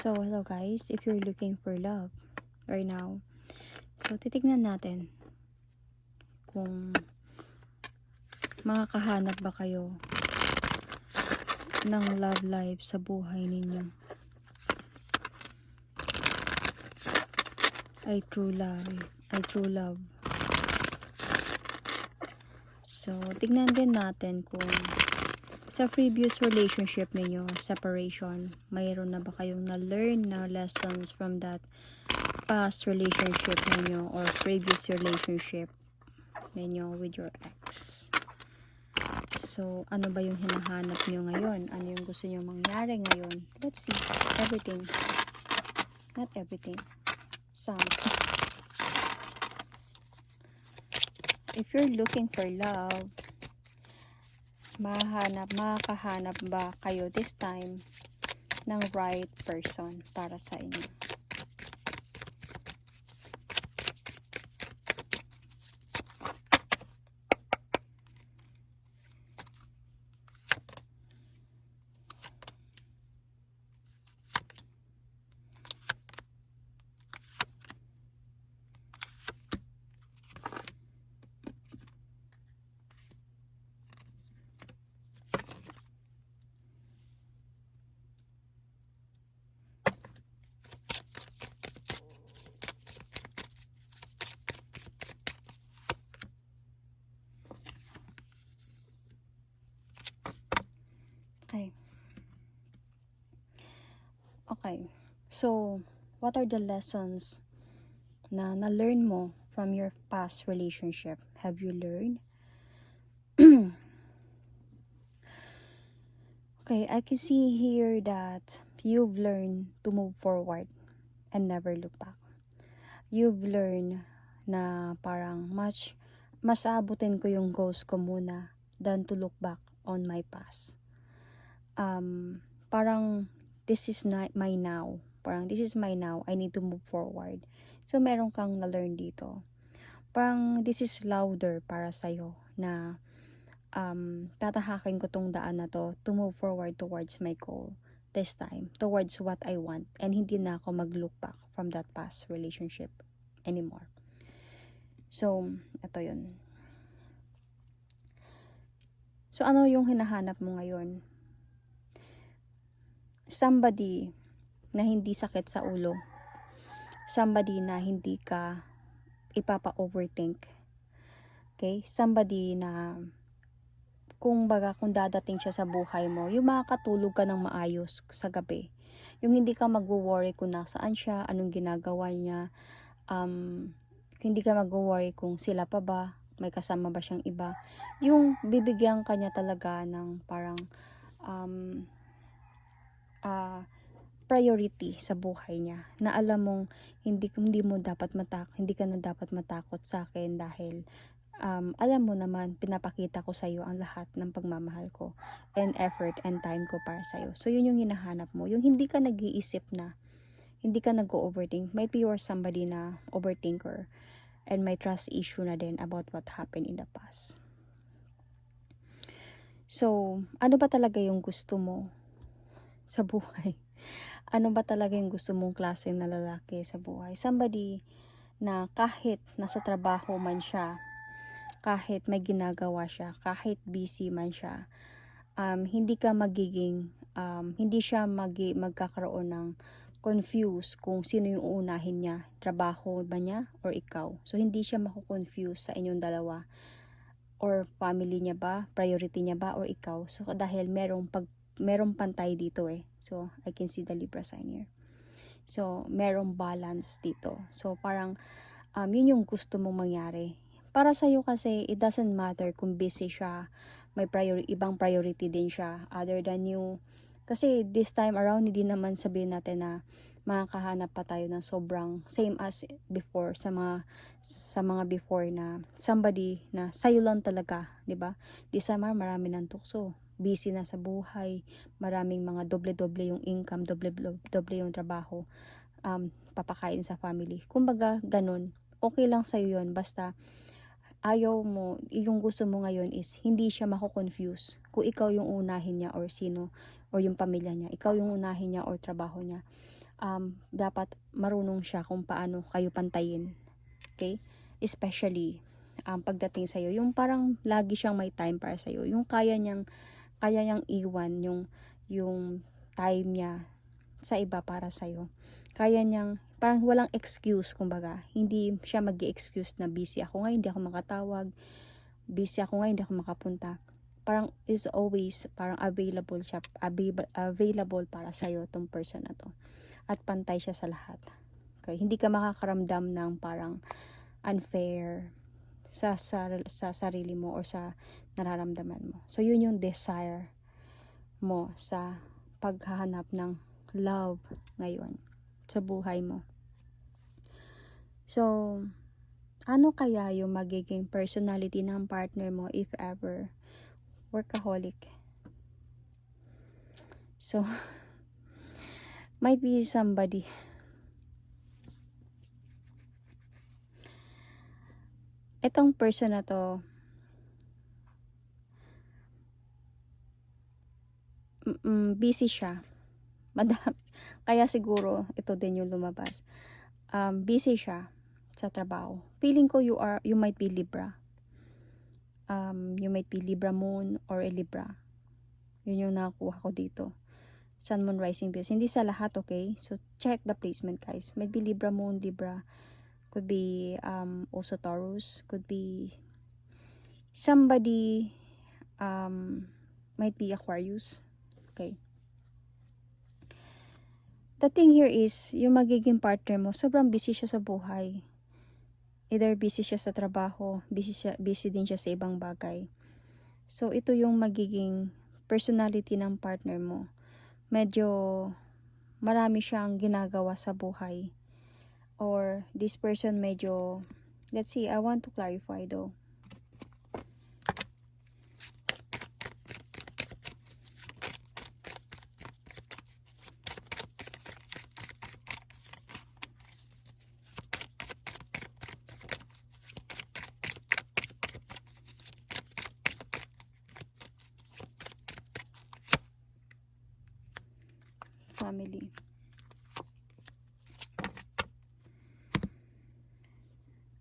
So, hello guys, if you're looking for love right now, so titignan natin kung makakahanap ba kayo ng love life sa buhay ninyo. Ay true love. So, tignan din natin kung sa previous relationship ninyo, separation, mayroon na ba kayong na-learn na lessons from that past relationship ninyo or previous relationship ninyo with your ex. So, ano ba yung hinahanap nyo ngayon? Ano yung gusto nyo mangyari ngayon? Let's see. Everything. Not everything. Some. If you're looking for love, makakahanap ba kayo this time ng right person para sa inyo? Okay. So, what are the lessons na na-learn mo from your past relationship? Have you learned? Okay, I can see here that you've learned to move forward and never look back. You've learned na parang mas aabutin ko yung goals ko muna than to look back on my past. Parang this is not my now. Parang this is my now. I need to move forward. So, meron kang na-learn dito. Parang this is louder para sa'yo na tatahakin ko tong daan na to move forward towards my goal this time, towards what I want, and hindi na ako mag-look back from that past relationship anymore. So, ito yun. So, ano yung hinahanap mo ngayon? Somebody na hindi sakit sa ulo. Somebody na hindi ka ipapa-overthink. Okay? Somebody na kung dadating siya sa buhay mo, yung makakatulog ka ng maayos sa gabi. Yung hindi ka magwo-worry kung nasaan siya, anong ginagawa niya. Hindi ka magwo-worry kung sila pa ba, may kasama ba siyang iba. Yung bibigyan ka niya talaga ng parang priority sa buhay niya, na alam mong hindi ka na dapat matakot sa akin dahil alam mo naman pinapakita ko sa iyo ang lahat ng pagmamahal ko and effort and time ko para sa iyo. So yun yung hinahanap mo, yung hindi ka nag-iisip na, hindi ka nag-overthink. Might be you're somebody na overthinker and may trust issue na din about what happened in the past. So, ano ba talaga yung gusto mo sa buhay? Ano ba talaga yung gusto mong klase na lalaki sa buhay? Somebody na kahit nasa trabaho man siya, kahit may ginagawa siya, kahit busy man siya, hindi siya magkakaroon ng confuse kung sino yung uunahin niya, trabaho ba niya or ikaw. So, hindi siya mako-confuse sa inyong dalawa, or family niya ba, priority niya ba, or ikaw. So, dahil merong pantay dito So, I can see the Libra sign here. So, merong balance dito. So, parang, yun yung gusto mong mangyari. Para sa'yo kasi, it doesn't matter kung busy siya, may ibang priority din siya, other than you. Kasi, this time around, hindi naman sabihin natin na makakahanap pa tayo ng sobrang same as before sa mga before na somebody na sayo lang talaga, 'di ba? This summer marami ng tukso, busy na sa buhay, maraming mga doble-doble yung income, doble yung trabaho, papakain sa family. Kumbaga ganun, okay lang sa'yo yun, basta ayaw mo, yung gusto mo ngayon is hindi siya mako-confuse kung ikaw yung unahin niya or sino, or yung pamilya niya, ikaw yung unahin niya or trabaho niya. dapat marunong siya kung paano kayo pantayin. Okay? Especially, pagdating sa'yo, yung parang lagi siyang may time para sa'yo. Yung kaya niyang iwan yung time niya sa iba para sa'yo. Kaya niyang, parang walang excuse, kumbaga. Hindi siya mag-excuse na busy ako ngayon, hindi ako makatawag. Busy ako ngayon, hindi ako makapunta. Parang is always, parang available siya, available para sa'yo tong person na to. At pantay siya sa lahat. Okay? Hindi ka makakaramdam ng parang unfair sa sarili mo or sa nararamdaman mo. So, yun yung desire mo sa paghahanap ng love ngayon sa buhay mo. So, ano kaya yung magiging personality ng partner mo if ever? Workaholic. So, might be somebody. Itong person na to, busy siya. Kaya siguro ito din yung lumabas. Busy siya sa trabaho. Feeling ko you might be Libra. You might be Libra moon or a Libra. Yun yung nakuha ko dito. Sun, Moon, Rising, Venus. Hindi sa lahat, okay? So, check the placement, guys. Might be Libra moon, Libra. Could be also Taurus. Could be somebody might be Aquarius. Okay. The thing here is, yung magiging partner mo, sobrang busy siya sa buhay. Either busy siya sa trabaho, busy din siya sa ibang bagay. So, ito yung magiging personality ng partner mo. Medyo marami siyang ginagawa sa buhay. Or this person medyo, let's see, I want to clarify though. Family.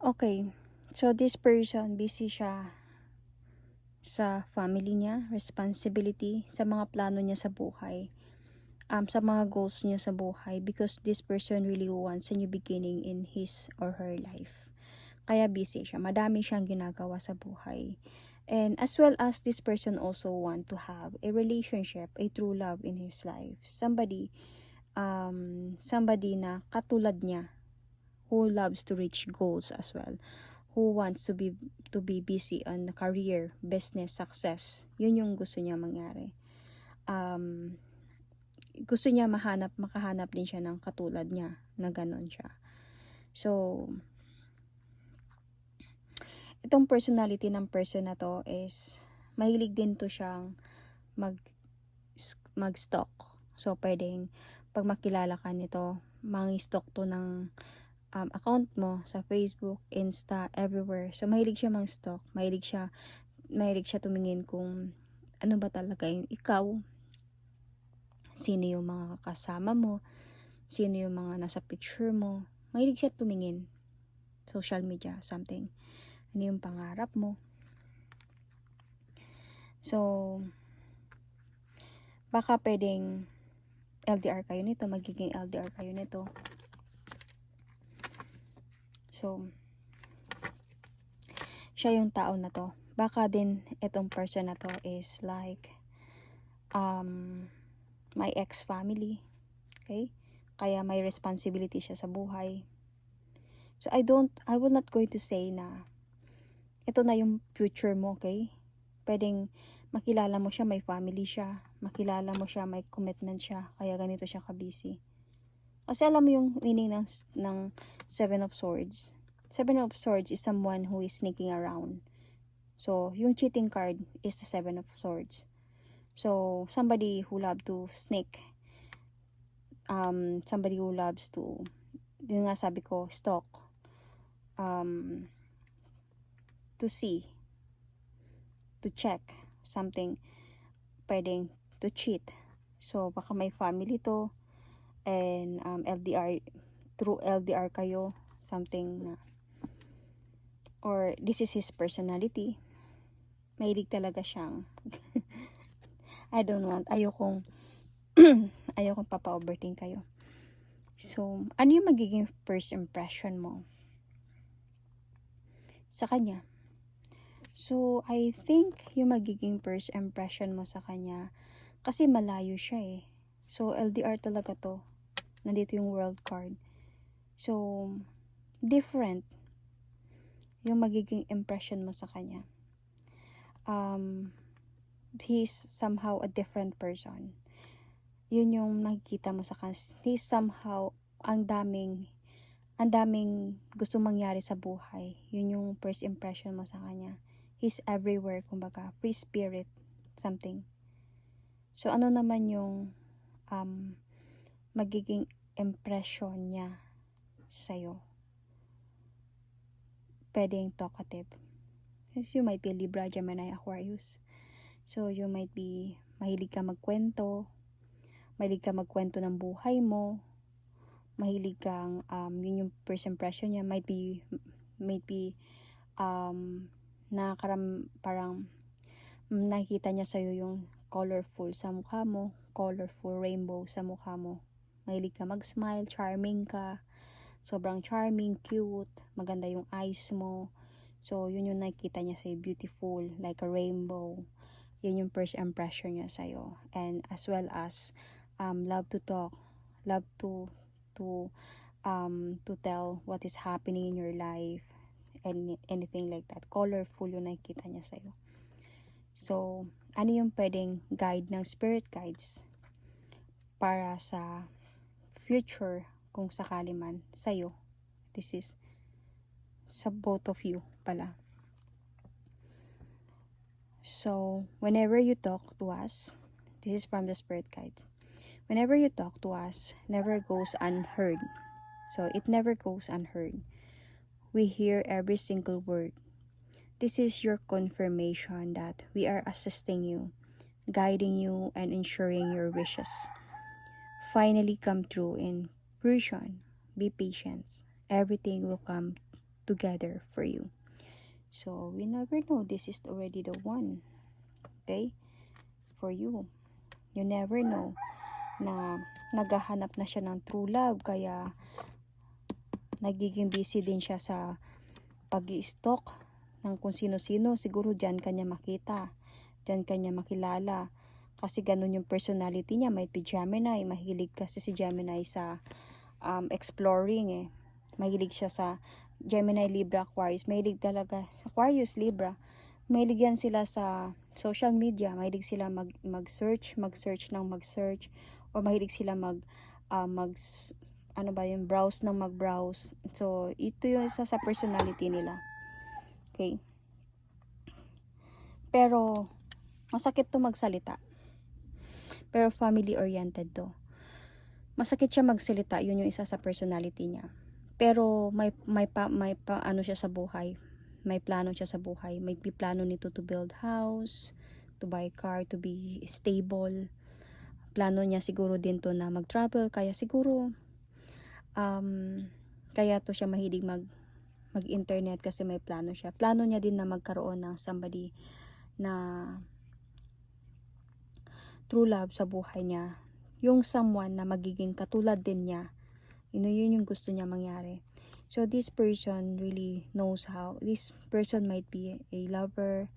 Okay. So, this person, busy siya sa family niya, responsibility, sa mga plano niya sa buhay, sa mga goals niya sa buhay, because this person really wants a new beginning in his or her life. Kaya busy siya. Madami siyang ginagawa sa buhay. And as well as this person also want to have a relationship, a true love in his life. Somebody na katulad niya, who loves to reach goals as well, who wants to be busy on career, business, success. Yun yung gusto niya mangyari. Gusto niya makahanap din siya ng katulad niya na ganon siya. So, itong personality ng person na to is mahilig din to siyang mag-stalk. So, pwedeng pag makilala ka nito, mang-stalk to ng account mo sa Facebook, Insta, everywhere. So, mahilig siya mang-stalk. Mahilig siya tumingin kung ano ba talaga yung ikaw, sino yung mga kasama mo, sino yung mga nasa picture mo. Mahilig siya tumingin. Social media, something. Ano yung pangarap mo. So, baka pwedeng LDR kayo nito, magiging LDR kayo nito. So, siya yung tao na to. Baka din itong person na to is like my ex-family. Okay? Kaya may responsibility siya sa buhay. So, I will not going to say na ito na yung future mo, okay? Pwedeng makilala mo siya, may family siya. Makilala mo siya, may commitment siya. Kaya ganito siya ka-busy. Kasi alam mo yung meaning ng Seven of Swords. Seven of Swords is someone who is sneaking around. So, yung cheating card is the Seven of Swords. So, somebody who love to sneak. Somebody who loves to, yun nga sabi ko, stalk. To see. To check. Something. Pwedeng to cheat. So, baka may family to. And LDR, through LDR kayo, something na, or this is his personality. Mahilig talaga siyang I don't want, ayokong papa-overthink kayo. So, ano yung magiging first impression mo sa kanya? So, I think yung magiging first impression mo sa kanya, kasi malayo siya eh. So, LDR talaga to. Nandito yung world card. So, different yung magiging impression mo sa kanya. He's somehow a different person. Yun yung nakikita mo sa kanya. He's somehow, ang daming gusto mangyari sa buhay. Yun yung first impression mo sa kanya. He's everywhere, kumbaga, free spirit, something. So, ano naman yung magiging impression niya sa'yo? Pwedeng talkative. You might be Libra, Gemini, Aquarius. So, you might be mahilig ka magkwento ng buhay mo, mahilig kang, yun yung first impression niya, might be, parang, nakikita niya sa'yo yung colorful sa mukha mo, colorful rainbow sa mukha mo. Mahilig ka mag-smile, charming ka, sobrang charming, cute, maganda yung eyes mo. So, yun yung nakikita niya sa'yo, beautiful, like a rainbow. Yun yung first impression niya sa'yo. And as well as, love to talk, love to tell what is happening in your life, and anything like that. Colorful yung nakikita niya sa'yo. So, ano yung pwedeng guide ng spirit guides para sa future, kung sakali man, sa'yo? This is sa both of you pala. So, whenever you talk to us, this is from the spirit guides. Whenever you talk to us, never goes unheard. So, it never goes unheard. We hear every single word. This is your confirmation that we are assisting you, guiding you, and ensuring your wishes finally come true in fruition. Be patient. Everything will come together for you. So, we never know. This is already the one. Okay? For you. You never know na naghahanap na siya ng true love, kaya nagiging busy din siya sa pag-i-stalk ng kung sino-sino. Siguro dyan kanya makita, dyan kanya makilala, kasi ganun yung personality niya. Might be Gemini, mahilig kasi si Gemini sa exploring eh. Mahilig siya sa Gemini, Libra, Aquarius. Mahilig talaga sa Aquarius, Libra. Mahilig yan sila sa social media. Mahilig sila mag-search, or mahilig sila browse ng mag-browse. So, ito yung isa sa personality nila. Okay? Pero, masakit to magsalita. Pero family-oriented to. Masakit siya magsalita, yun yung isa sa personality niya. Pero may ano siya sa buhay. May plano siya sa buhay. May plano nito to build house, to buy car, to be stable. Plano niya siguro din to na mag-travel, kaya siguro kaya to siya mahilig mag-internet, kasi may plano siya. Plano niya din na magkaroon ng somebody na true love sa buhay niya. Yung someone na magiging katulad din niya. Yun yung gusto niya mangyari. So, this person really knows how. This person might be a lover.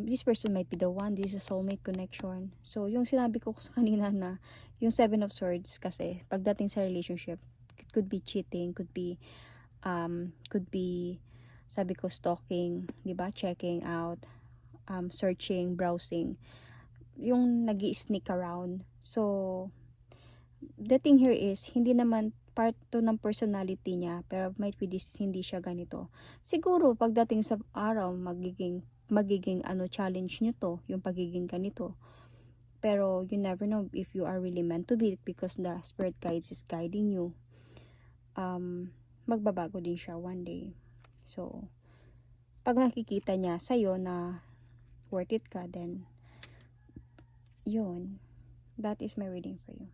This person might be the one. This is a soulmate connection. So, yung sinabi ko sa kanina na, yung 7 of Swords kasi, pagdating sa relationship, it could be cheating, could be, sabi ko, stalking, diba? Checking out, searching, browsing. Yung nag-i-sneak around. So, the thing here is, hindi naman part to ng personality niya, pero might be this, hindi siya ganito. Siguro, pagdating sa araw, magiging challenge nyo to, yung pagiging ganito. Pero, you never know if you are really meant to be, because the spirit guides is guiding you. Magbabago din siya one day. So, pag nakikita niya sa'yo na worth it ka, then, yun, that is my reading for you.